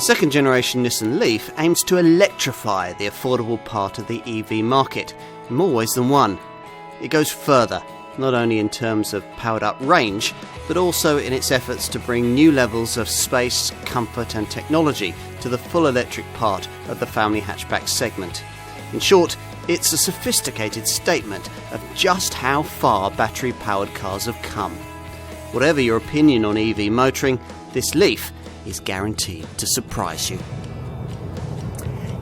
The second generation Nissan Leaf aims to electrify the affordable part of the EV market in more ways than one. It goes further, not only in terms of powered up range, but also in its efforts to bring new levels of space, comfort and technology to the full electric part of the family hatchback segment. In short, it's a sophisticated statement of just how far battery-powered cars have come. Whatever your opinion on EV motoring, this Leaf is guaranteed to surprise you.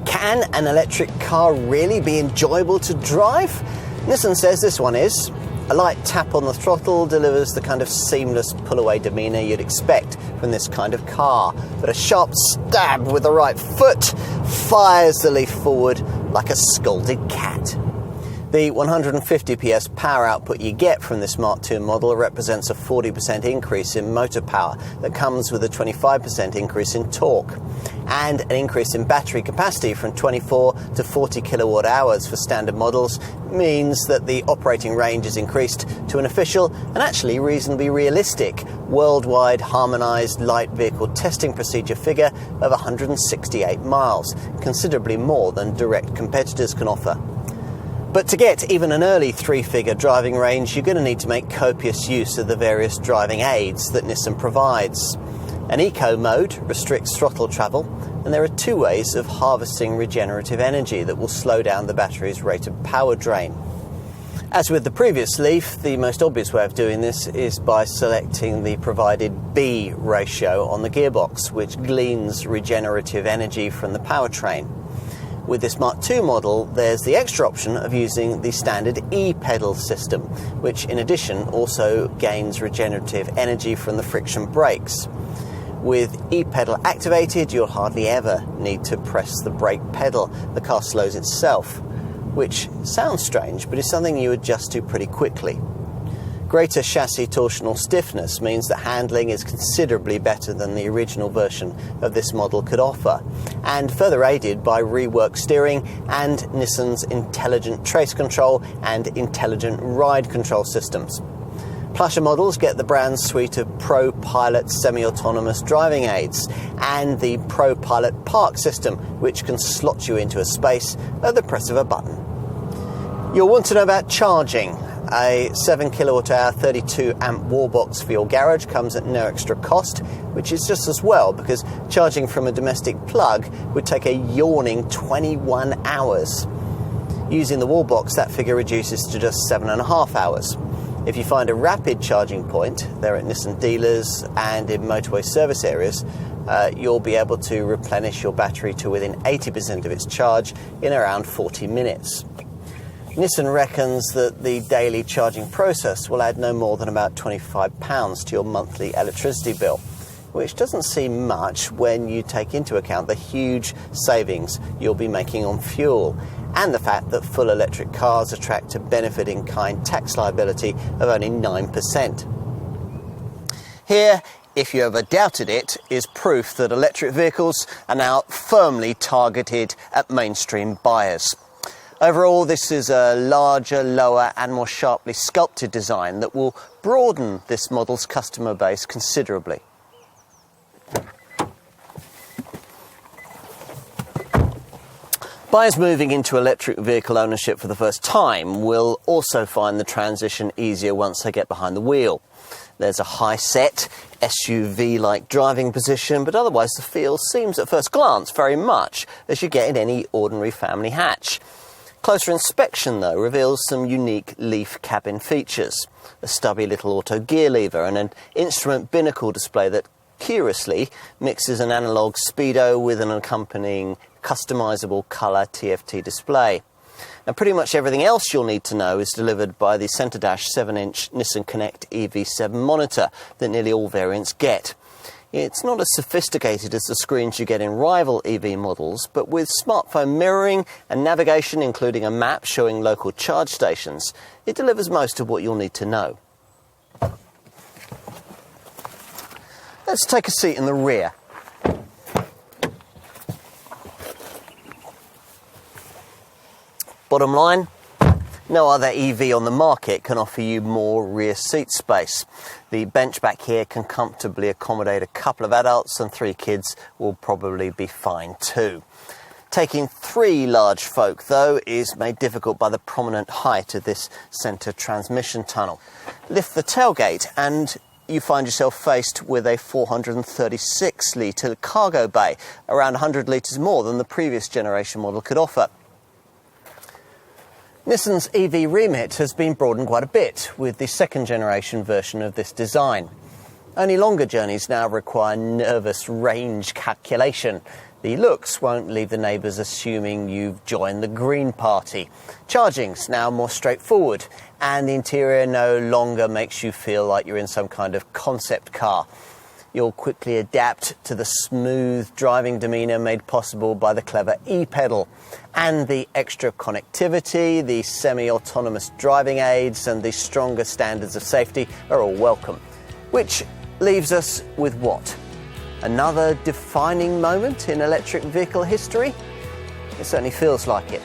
Can an electric car really be enjoyable to drive? Nissan says this one is. A light tap on the throttle delivers the kind of seamless pull-away demeanour you'd expect from this kind of car, but a sharp stab with the right foot fires the Leaf forward like a scalded cat. The 150 PS power output you get from this Mark II model represents a 40% increase in motor power that comes with a 25% increase in torque. And an increase in battery capacity from 24 to 40 kilowatt hours for standard models means that the operating range is increased to an official and actually reasonably realistic worldwide harmonised light vehicle testing procedure figure of 168 miles, considerably more than direct competitors can offer. But to get even an early three-figure driving range, you're going to need to make copious use of the various driving aids that Nissan provides. An eco mode restricts throttle travel, and there are two ways of harvesting regenerative energy that will slow down the battery's rate of power drain. As with the previous Leaf, the most obvious way of doing this is by selecting the provided B ratio on the gearbox, which gleans regenerative energy from the powertrain. With this Mark II model, there's the extra option of using the standard E-pedal system, which in addition also gains regenerative energy from the friction brakes. With E-pedal activated, you'll hardly ever need to press the brake pedal. The car slows itself, which sounds strange, but is something you adjust to pretty quickly. Greater chassis torsional stiffness means that handling is considerably better than the original version of this model could offer, and further aided by reworked steering and Nissan's intelligent trace control and intelligent ride control systems. Plusher models get the brand's suite of Pro Pilot semi-autonomous driving aids and the Pro Pilot Park system, which can slot you into a space at the press of a button. You'll want to know about charging. A 7 kilowatt hour 32 amp wall box for your garage comes at no extra cost, which is just as well because charging from a domestic plug would take a yawning 21 hours. Using the wall box, that figure reduces to just 7.5 hours. If you find a rapid charging point, they're at Nissan dealers and in motorway service areas, you'll be able to replenish your battery to within 80% of its charge in around 40 minutes. Nissan reckons that the daily charging process will add no more than about £25 to your monthly electricity bill, which doesn't seem much when you take into account the huge savings you'll be making on fuel and the fact that full electric cars attract a benefit-in-kind tax liability of only 9%. Here, if you ever doubted it, is proof that electric vehicles are now firmly targeted at mainstream buyers. Overall, this is a larger, lower and more sharply sculpted design that will broaden this model's customer base considerably. Buyers moving into electric vehicle ownership for the first time will also find the transition easier once they get behind the wheel. There's a high-set, SUV-like driving position, but otherwise the feel seems at first glance very much as you get in any ordinary family hatch. Closer inspection, though, reveals some unique Leaf cabin features. A stubby little auto gear lever and an instrument binnacle display that, curiously, mixes an analogue speedo with an accompanying customisable colour TFT display. Now, pretty much everything else you'll need to know is delivered by the centre dash 7-inch Nissan Connect EV7 monitor that nearly all variants get. It's not as sophisticated as the screens you get in rival EV models, but with smartphone mirroring and navigation, including a map showing local charge stations, it delivers most of what you'll need to know. Let's take a seat in the rear. Bottom line, No other EV on the market can offer you more rear seat space. The bench back here can comfortably accommodate a couple of adults, and 3 kids will probably be fine too. Taking 3 large folk, though, is made difficult by the prominent height of this centre transmission tunnel. Lift the tailgate and you find yourself faced with a 436-litre cargo bay, around 100 litres more than the previous generation model could offer. Nissan's EV remit has been broadened quite a bit with the second generation version of this design. Only longer journeys now require nervous range calculation. The looks won't leave the neighbours assuming you've joined the Green Party. Charging's now more straightforward, and the interior no longer makes you feel like you're in some kind of concept car. You'll quickly adapt to the smooth driving demeanour made possible by the clever e-pedal. And the extra connectivity, the semi-autonomous driving aids and the stronger standards of safety are all welcome. Which leaves us with what? Another defining moment in electric vehicle history? It certainly feels like it.